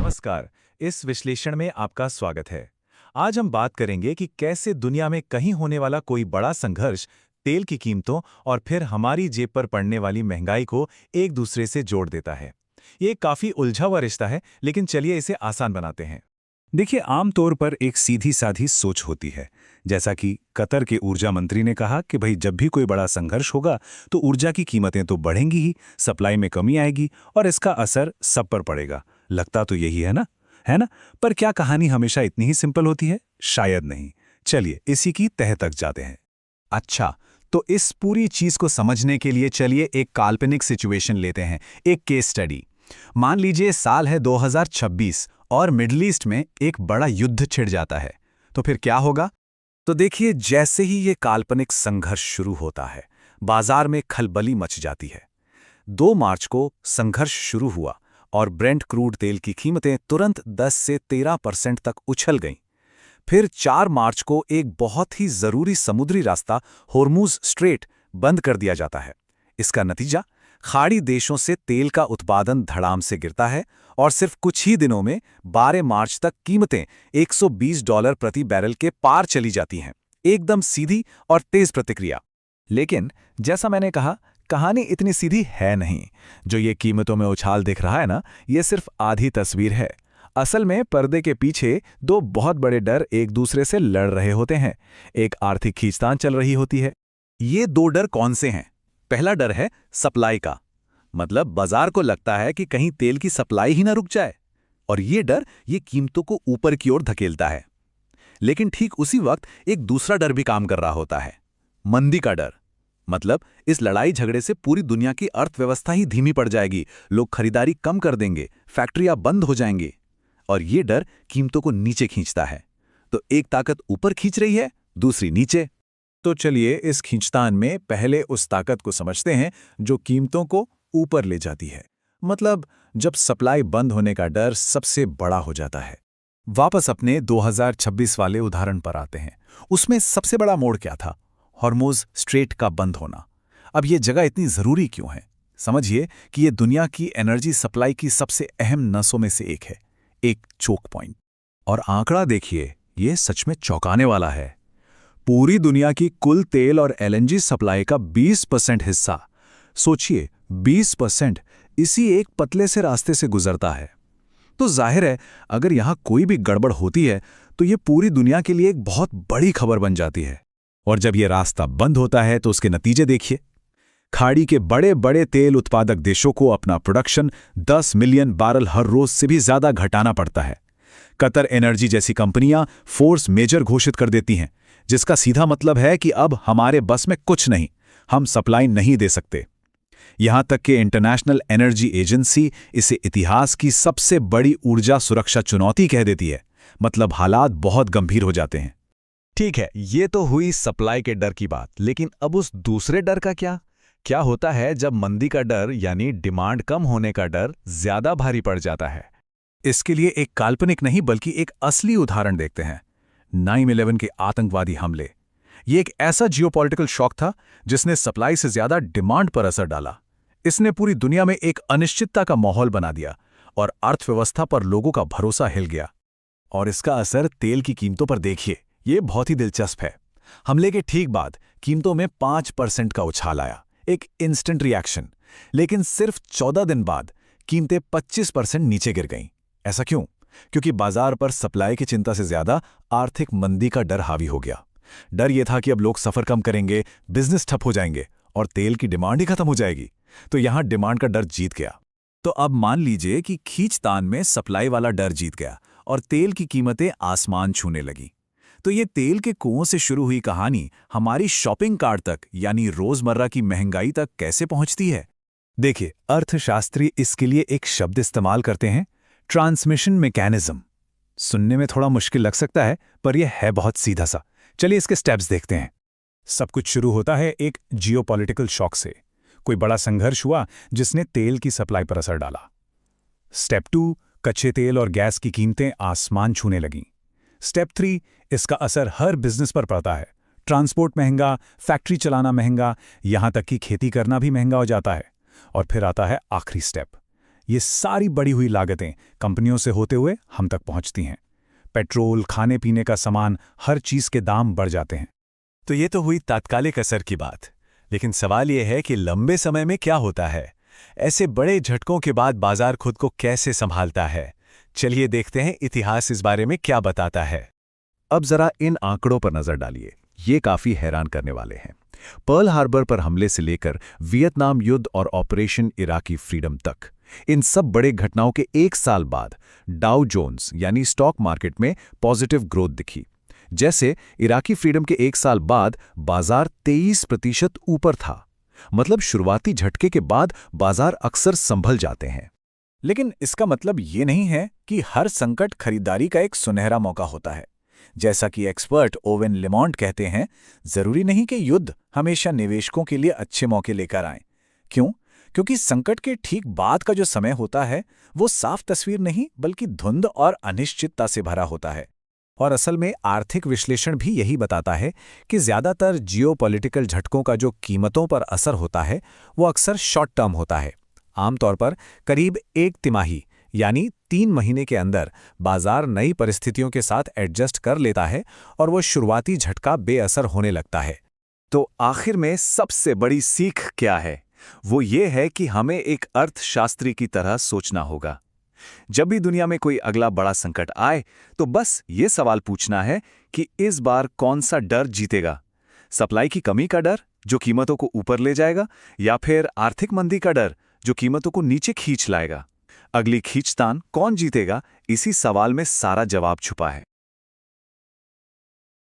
नमस्कार। इस विश्लेषण में आपका स्वागत है। आज हम बात करेंगे कि कैसे दुनिया में कहीं होने वाला कोई बड़ा संघर्ष तेल की कीमतों और फिर हमारी जेब पर पड़ने वाली महंगाई को एक दूसरे से जोड़ देता है। ये काफी उलझा हुआ रिश्ता है, लेकिन चलिए इसे आसान बनाते हैं। देखिए, आमतौर पर एक सीधी साधी सोच होती है। जैसा कि कतर के ऊर्जा मंत्री ने कहा कि भाई जब भी कोई बड़ा संघर्ष होगा तो ऊर्जा की कीमतें तो बढ़ेंगी ही, सप्लाई में कमी आएगी और इसका असर सब पर पड़ेगा। लगता तो यही है ना? है ना? पर क्या कहानी हमेशा इतनी ही सिंपल होती है? शायद नहीं। चलिए इसी की तह तक जाते हैं। अच्छा, तो इस पूरी चीज को समझने के लिए चलिए एक काल्पनिक सिचुएशन लेते हैं, एक केस स्टडी। मान लीजिए साल है 2026 और मिडल ईस्ट में एक बड़ा युद्ध छिड़ जाता है। तो फिर क्या होगा? तो देखिए, जैसे ही ये काल्पनिक संघर्ष शुरू होता है, बाजार में खलबली मच जाती है। 2 मार्च को संघर्ष शुरू हुआ और ब्रेंट क्रूड तेल की कीमतें तुरंत 10 से 13% तक उछल गईं। फिर 4 मार्च को एक बहुत ही जरूरी समुद्री रास्ता होर्मुज स्ट्रेट बंद कर दिया जाता है। इसका नतीजा, खाड़ी देशों से तेल का उत्पादन धड़ाम से गिरता है और सिर्फ कुछ ही दिनों में 12 मार्च तक कीमतें $120 प्रति बैरल के पार चली जाती हैं। एकदम सीधी और तेज प्रतिक्रिया। लेकिन जैसा मैंने कहा, कहानी इतनी सीधी है नहीं। जो ये कीमतों में उछाल दिख रहा है ना, ये सिर्फ आधी तस्वीर है। असल में पर्दे के पीछे 2 बहुत बड़े डर एक दूसरे से लड़ रहे होते हैं। एक आर्थिक खींचतान चल रही होती है। ये 2 डर कौन से हैं? पहला डर है सप्लाई का, मतलब बाजार को लगता है कि कहीं तेल की सप्लाई ही ना रुक जाए, और ये डर ये कीमतों को ऊपर की ओर धकेलता है। लेकिन ठीक उसी वक्त एक दूसरा डर भी काम कर रहा होता है, मंदी का डर। मतलब इस लड़ाई झगड़े से पूरी दुनिया की अर्थव्यवस्था ही धीमी पड़ जाएगी, लोग खरीदारी कम कर देंगे, फैक्ट्रियां बंद हो जाएंगी, और ये डर कीमतों को नीचे खींचता है। तो एक ताकत ऊपर खींच रही है, दूसरी नीचे। तो चलिए इस खींचतान में पहले उस ताकत को समझते हैं जो कीमतों को ऊपर ले जाती है। मतलब जब सप्लाई बंद होने का डर सबसे बड़ा हो जाता है। वापस अपने 2026 वाले उदाहरण पर आते हैं। उसमें सबसे बड़ा मोड़ क्या था? हॉर्मुज स्ट्रेट का बंद होना। अब ये जगह इतनी जरूरी क्यों है? समझिए कि ये दुनिया की एनर्जी सप्लाई की सबसे अहम नसों में से एक है, एक चोक पॉइंट। और आंकड़ा देखिए, ये सच में चौंकाने वाला है। पूरी दुनिया की कुल तेल और एलएनजी सप्लाई का 20% हिस्सा, सोचिए 20%, इसी एक पतले से रास्ते से गुजरता है। तो जाहिर है, अगर यहां कोई भी गड़बड़ होती है तो ये पूरी दुनिया के लिए एक बहुत बड़ी खबर बन जाती है। और जब ये रास्ता बंद होता है तो उसके नतीजे देखिए। खाड़ी के बड़े बड़े तेल उत्पादक देशों को अपना प्रोडक्शन 10 मिलियन बैरल हर रोज से भी ज्यादा घटाना पड़ता है। कतर एनर्जी जैसी कंपनियां फोर्स मेजर घोषित कर देती हैं, जिसका सीधा मतलब है कि अब हमारे बस में कुछ नहीं, हम सप्लाई नहीं दे सकते। यहां तक कि इंटरनेशनल एनर्जी एजेंसी इसे इतिहास की सबसे बड़ी ऊर्जा सुरक्षा चुनौती कह देती है। मतलब हालात बहुत गंभीर हो जाते हैं। ठीक है, ये तो हुई सप्लाई के डर की बात, लेकिन अब उस दूसरे डर का क्या? क्या होता है जब मंदी का डर यानी डिमांड कम होने का डर ज्यादा भारी पड़ जाता है? इसके लिए एक काल्पनिक नहीं बल्कि एक असली उदाहरण देखते हैं। 9/11 के आतंकवादी हमले। ये एक ऐसा जियोपॉलिटिकल शॉक था जिसने सप्लाई से ज्यादा डिमांड पर असर डाला। इसने पूरी दुनिया में एक अनिश्चितता का माहौल बना दिया और अर्थव्यवस्था पर लोगों का भरोसा हिल गया। और इसका असर तेल की कीमतों पर देखिए, ये बहुत ही दिलचस्प है। हमले के ठीक बाद कीमतों में 5% का उछाल आया, एक इंस्टेंट रिएक्शन। लेकिन सिर्फ 14 दिन बाद कीमतें 25% नीचे गिर गईं। ऐसा क्यों? क्योंकि बाजार पर सप्लाई की चिंता से ज्यादा आर्थिक मंदी का डर हावी हो गया। डर यह था कि अब लोग सफर कम करेंगे, बिजनेस ठप हो जाएंगे और तेल की डिमांड ही खत्म हो जाएगी। तो यहां डिमांड का डर जीत गया। तो अब मान लीजिए कि खींचतान में सप्लाई वाला डर जीत गया और तेल की कीमतें आसमान छूने लगी। तो ये तेल के कुओं से शुरू हुई कहानी हमारी शॉपिंग कार्ट तक यानी रोजमर्रा की महंगाई तक कैसे पहुंचती है? देखिए, अर्थशास्त्री इसके लिए एक शब्द इस्तेमाल करते हैं, ट्रांसमिशन मैकेनिज्म। सुनने में थोड़ा मुश्किल लग सकता है, पर यह है बहुत सीधा सा। चलिए इसके स्टेप्स देखते हैं। सब कुछ शुरू होता है एक जियोपॉलिटिकल शॉक से। कोई बड़ा संघर्ष हुआ जिसने तेल की सप्लाई पर असर डाला। स्टेप 2, कच्चे तेल और गैस की कीमतें आसमान छूने लगीं। स्टेप 3, इसका असर हर बिजनेस पर पड़ता है। ट्रांसपोर्ट महंगा, फैक्ट्री चलाना महंगा, यहां तक कि खेती करना भी महंगा हो जाता है। और फिर आता है आखिरी स्टेप, ये सारी बढ़ी हुई लागतें कंपनियों से होते हुए हम तक पहुंचती हैं। पेट्रोल, खाने पीने का सामान, हर चीज के दाम बढ़ जाते हैं। तो ये तो हुई तात्कालिक असर की बात, लेकिन सवाल ये है कि लंबे समय में क्या होता है। ऐसे बड़े झटकों के बाद बाजार खुद को कैसे संभालता है। चलिए देखते हैं इतिहास इस बारे में क्या बताता है। अब जरा इन आंकड़ों पर नजर डालिए, ये काफी हैरान करने वाले हैं। पर्ल हार्बर पर हमले से लेकर वियतनाम युद्ध और ऑपरेशन इराकी फ्रीडम तक, इन सब बड़े घटनाओं के 1 साल बाद डाउ जोन्स यानी स्टॉक मार्केट में पॉजिटिव ग्रोथ दिखी। जैसे इराकी फ्रीडम के 1 साल बाद बाजार 23% ऊपर था। मतलब शुरुआती झटके के बाद बाजार अक्सर संभल जाते हैं। लेकिन इसका मतलब ये नहीं है कि हर संकट खरीदारी का एक सुनहरा मौका होता है। जैसा कि एक्सपर्ट ओवेन लेमॉन्ट कहते हैं, जरूरी नहीं कि युद्ध हमेशा निवेशकों के लिए अच्छे मौके लेकर आए। क्यों? क्योंकि संकट के ठीक बाद का जो समय होता है वो साफ तस्वीर नहीं बल्कि धुंध और अनिश्चितता से भरा होता है। और असल में आर्थिक विश्लेषण भी यही बताता है कि ज्यादातर जियोपॉलिटिकल झटकों का जो कीमतों पर असर होता है वो अक्सर शॉर्ट टर्म होता है। आमतौर पर करीब 1 तिमाही यानी 3 महीने के अंदर बाजार नई परिस्थितियों के साथ एडजस्ट कर लेता है और वो शुरुआती झटका बेअसर होने लगता है। तो आखिर में सबसे बड़ी सीख क्या है? वो ये है कि हमें एक अर्थशास्त्री की तरह सोचना होगा। जब भी दुनिया में कोई अगला बड़ा संकट आए तो बस ये सवाल पूछना है कि इस बार कौन सा डर जीतेगा। सप्लाई की कमी का डर जो कीमतों को ऊपर ले जाएगा, या फिर आर्थिक मंदी का डर जो कीमतों को नीचे खींच लाएगा। अगली खींचतान कौन जीतेगा, इसी सवाल में सारा जवाब छुपा है।